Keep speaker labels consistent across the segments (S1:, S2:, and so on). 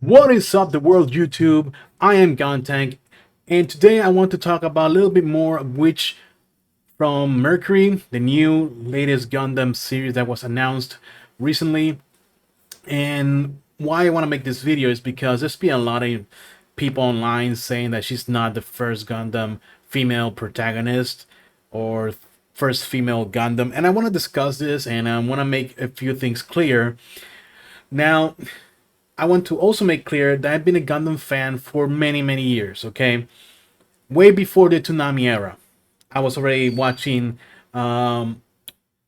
S1: What is up, the world YouTube? I am GunTank, and today I want to talk about a little bit more of which from Mercury, the new latest Gundam series that was announced recently. And why I want to make this video is because there's been a lot of people online saying that she's not the first Gundam female protagonist or first female Gundam, and I want to discuss this and I want to make a few things clear. Now, I want to also make clear that I've been a Gundam fan for many, many years, okay? Way before the Toonami era. I was already watching Sega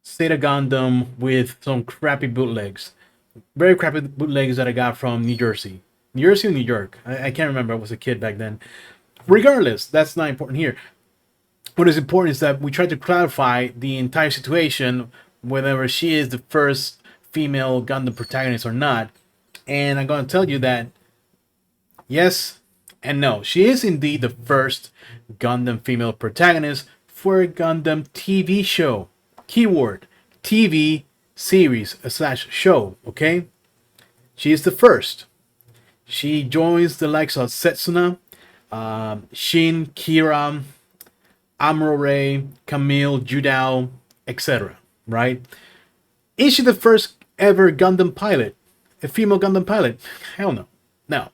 S1: Gundam with some crappy bootlegs. Very crappy bootlegs that I got from New Jersey. New Jersey or New York? I can't remember. I was a kid back then. Regardless, that's not important here. What is important is that we try to clarify the entire situation, whether she is the first female Gundam protagonist or not. And I'm going to tell you that yes and no. She is indeed the first Gundam female protagonist for a Gundam TV show. Keyword TV series slash show, okay? She is the first. She joins the likes of Setsuna, Shin, Kira, Amuro, Camille, Judao, etc. Right? Is she the first ever Gundam pilot? A female Gundam pilot? Hell no. No.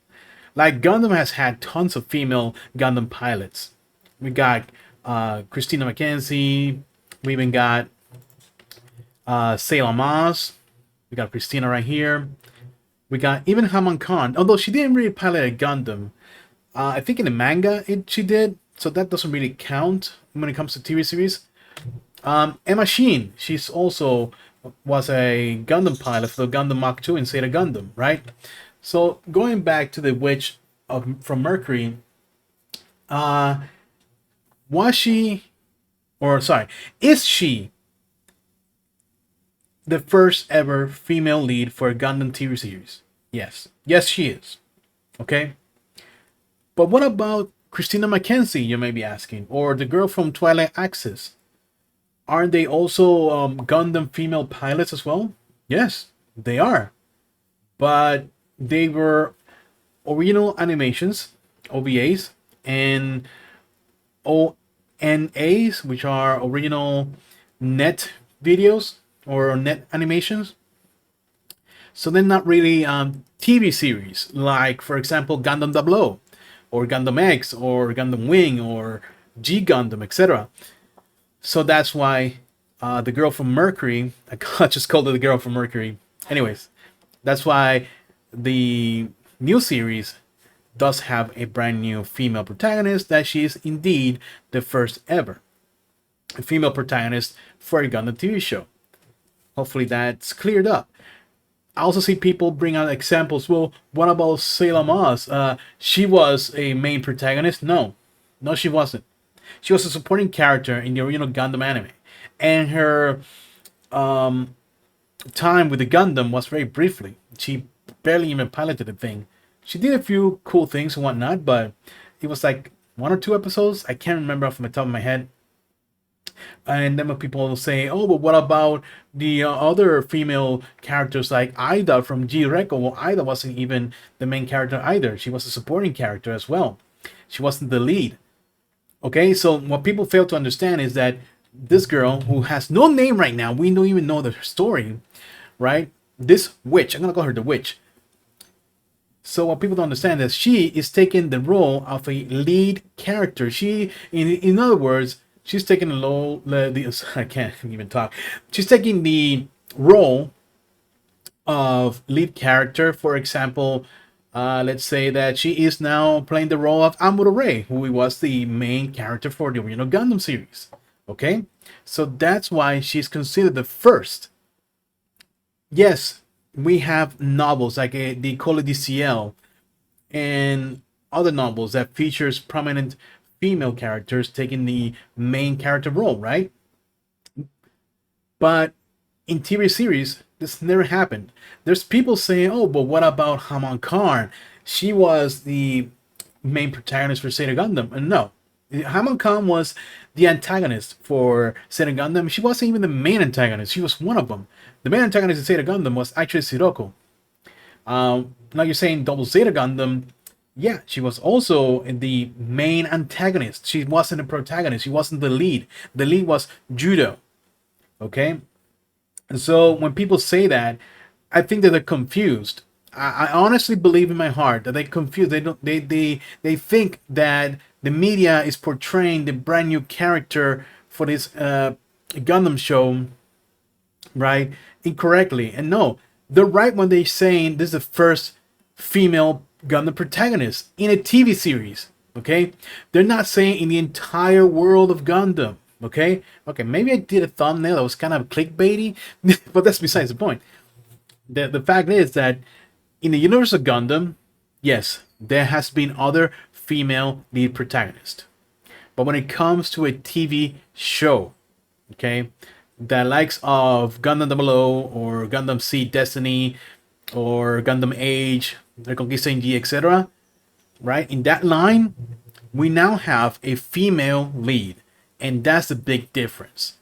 S1: Like, Gundam has had tons of female Gundam pilots. We got Christina McKenzie. We even got Sailor Mars. We got Christina right here. We got even Haman Khan, although she didn't really pilot a Gundam. I think in the manga she did, so that doesn't really count when it comes to TV series. Emma Sheen, she's also was a Gundam pilot for the Gundam Mach 2 and Zeta Gundam, right? So going back to the witch from Mercury, was she, or sorry, is she the first ever female lead for a Gundam TV series? Yes. Yes, she is. Okay? But what about Christina McKenzie, you may be asking, or the girl from Twilight Axis? Aren't they also Gundam female pilots as well? Yes, they are. But they were original animations, OVAs, and ONAs, which are original net videos or net animations. So they're not really TV series, like, for example, Gundam 00, or Gundam X, or Gundam Wing, or G Gundam, etc. So that's why the girl from Mercury, I just called her the girl from Mercury. Anyways, that's why the new series does have a brand new female protagonist, that she is indeed the first ever female protagonist for a Gundam TV show. Hopefully that's cleared up. I also see people bring out examples. Well, what about Sailor Mars? She was a main protagonist? No. No, she wasn't. She was a supporting character in the original Gundam anime. And her time with the Gundam was very briefly. She barely even piloted the thing. She did a few cool things and whatnot, but it was like 1 or 2 episodes. I can't remember off the top of my head. And then when people say, oh, but what about the other female characters like Ida from G-Reco? Well, Ida wasn't even the main character either. She was a supporting character as well. She wasn't the lead. Okay, so what people fail to understand is that this girl, who has no name right now, we don't even know the story, right? This witch, I'm going to call her the witch. So what people don't understand is she is taking the role of a lead character. She, in other words, she's taking I can't even talk. She's taking the role of lead character. For example, let's say that she is now playing the role of Amuro, who was the main character for the original Gundam series. Okay, so that's why she's considered the first. Yes, we have novels like the Call of DCL and other novels that features prominent female characters taking the main character role, right? But in TV series, this never happened. There's people saying, oh, but what about Haman Khan? She was the main protagonist for Zeta Gundam. And no, Haman Khan was the antagonist for Zeta Gundam. She wasn't even the main antagonist. She was one of them. The main antagonist of Zeta Gundam was actually Sirocco. Now you're saying Double Zeta Gundam. Yeah, she was also the main antagonist. She wasn't a protagonist. She wasn't the lead. The lead was Judo. Okay, and so when people say that, I think that they're confused. I honestly believe in my heart that they're confused. They don't. They think that the media is portraying the brand new character for this Gundam show, right, incorrectly. And no, they're right when they're saying this is the first female Gundam protagonist in a TV series. Okay, they're not saying in the entire world of Gundam. Okay, maybe I did a thumbnail that was kind of clickbaity, but that's besides the point. The fact is that in the universe of Gundam, yes, there has been other female lead protagonists. But when it comes to a TV show, okay, the likes of Gundam 00 or Gundam Seed Destiny or Gundam Age, Reconquista G, etc., right? In that line, we now have a female lead, and that's the big difference.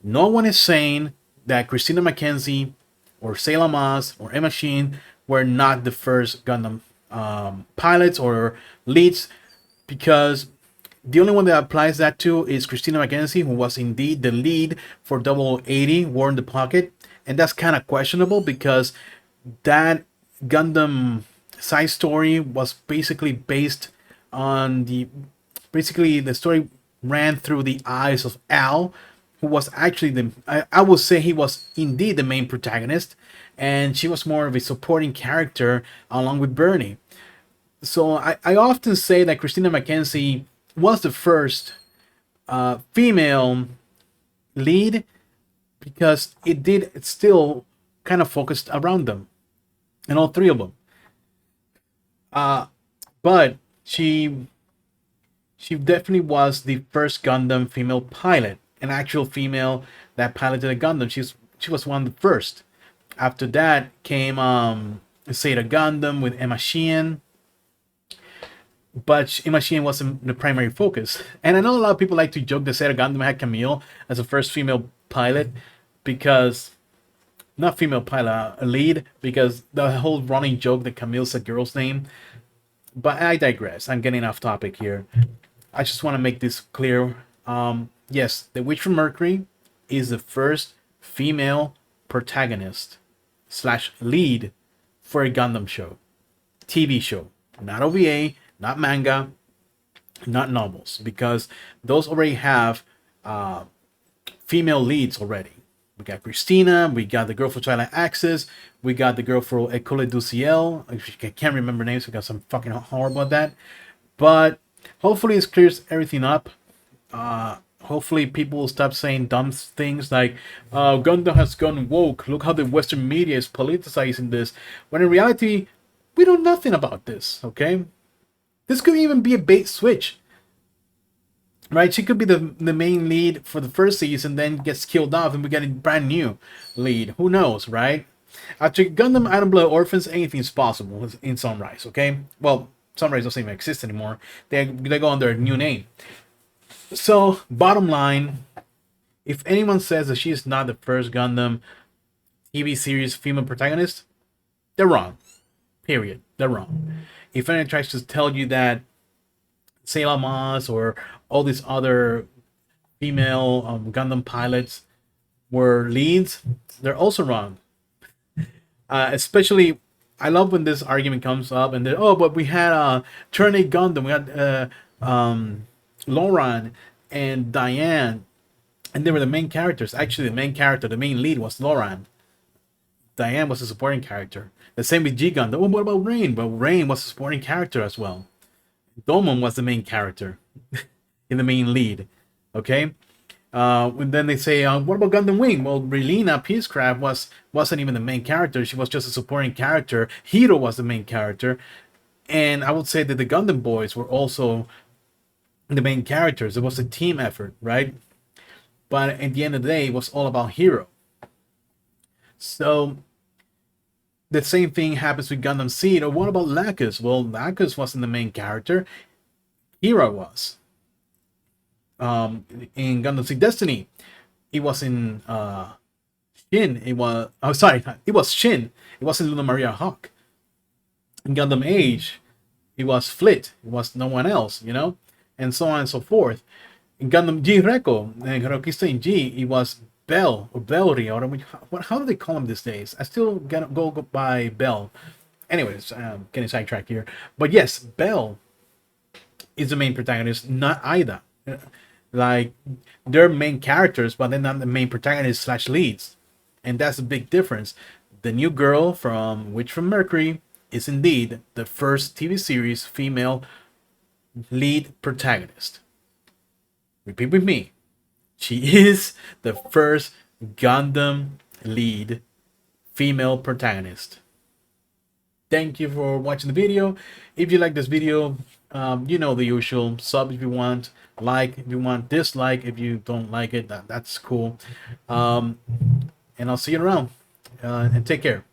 S1: No one is saying that Christina McKenzie or Sailor Maz or Emma Sheen were not the first Gundam pilots or leads, because the only one that applies that to is Christina McKenzie, who was indeed the lead for 0080 War in the Pocket. And that's kind of questionable because that Gundam side story was basically based on the story ran through the eyes of Al, who was actually I would say he was indeed the main protagonist, and she was more of a supporting character along with Bernie. So I often say that Christina McKenzie was the first female lead because it still kind of focused around them and all three of them. But she definitely was the first Gundam female pilot, an actual female that piloted a Gundam. She was one of the first. After that came Zeta Gundam with Emma Sheehan, but Emma Sheehan wasn't the primary focus. And I know a lot of people like to joke that Zeta Gundam had Camille as the first female pilot because not female pilot, a lead, because the whole running joke that Camille's a girl's name. But I digress. I'm getting off topic here. I just want to make this clear. Yes, The Witch from Mercury is the first female protagonist slash lead for a Gundam show, TV show, not OVA, not manga, not novels, because those already have female leads already. We got Christina, we got the girl for Twilight Axis, we got the girl for École du Ciel. I can't remember names because I'm fucking horrible at that. But hopefully it clears everything up. Hopefully people will stop saying dumb things like Gundam has gone woke. Look how the Western media is politicizing this. When in reality, we know nothing about this, okay? This could even be a bait switch. Right? She could be the main lead for the first season, then gets killed off, and we get a brand new lead. Who knows, right? After Gundam Iron Blood Orphans, anything's possible in Sunrise, okay? Well, Sunrise doesn't even exist anymore. They go under a new name. So, bottom line, if anyone says that she is not the first Gundam TV series female protagonist, they're wrong. Period. They're wrong. If anyone tries to tell you that Sailor Maz or all these other female Gundam pilots were leads, they're also wrong. Especially, I love when this argument comes up and but we had Turn 8 Gundam, we had Lauren and Diane, and they were the main characters. Actually, the main character, the main lead was Lauren. Diane was a supporting character. The same with G Gundam. Oh, what about Rain? Well, Rain was a supporting character as well. Domon was the main character in the main lead. Okay? And then they say, what about Gundam Wing? Well, Relina Peacecraft wasn't even the main character. She was just a supporting character. Hiro was the main character. And I would say that the Gundam Boys were also the main characters. It was a team effort, right? But at the end of the day, it was all about Hiro. So the same thing happens with Gundam Seed. Or what about Lacus? Well, Lacus wasn't the main character. Hiro was. In Gundam Seed Destiny, it was in Shin. It was Shin. It wasn't Luna Maria Hawk. In Gundam Age, it was Flit, it was no one else, you know, and so on and so forth. In Gundam G Reco and Heroquista in G, it was Bell or Bellry, or how do they call him these days? I still go by Bell. Anyways, getting sidetracked here, but yes, Bell is the main protagonist, not Ida. Like, they're main characters, but they're not the main protagonists slash leads, and that's a big difference. The new girl from Witch from Mercury is indeed the first TV series female lead protagonist. Repeat with me. She is the first Gundam lead female protagonist. Thank you for watching the video. If you like this video, you know the usual. Sub if you want, like if you want, dislike if you don't like it. That's cool. And I'll see you around. And take care.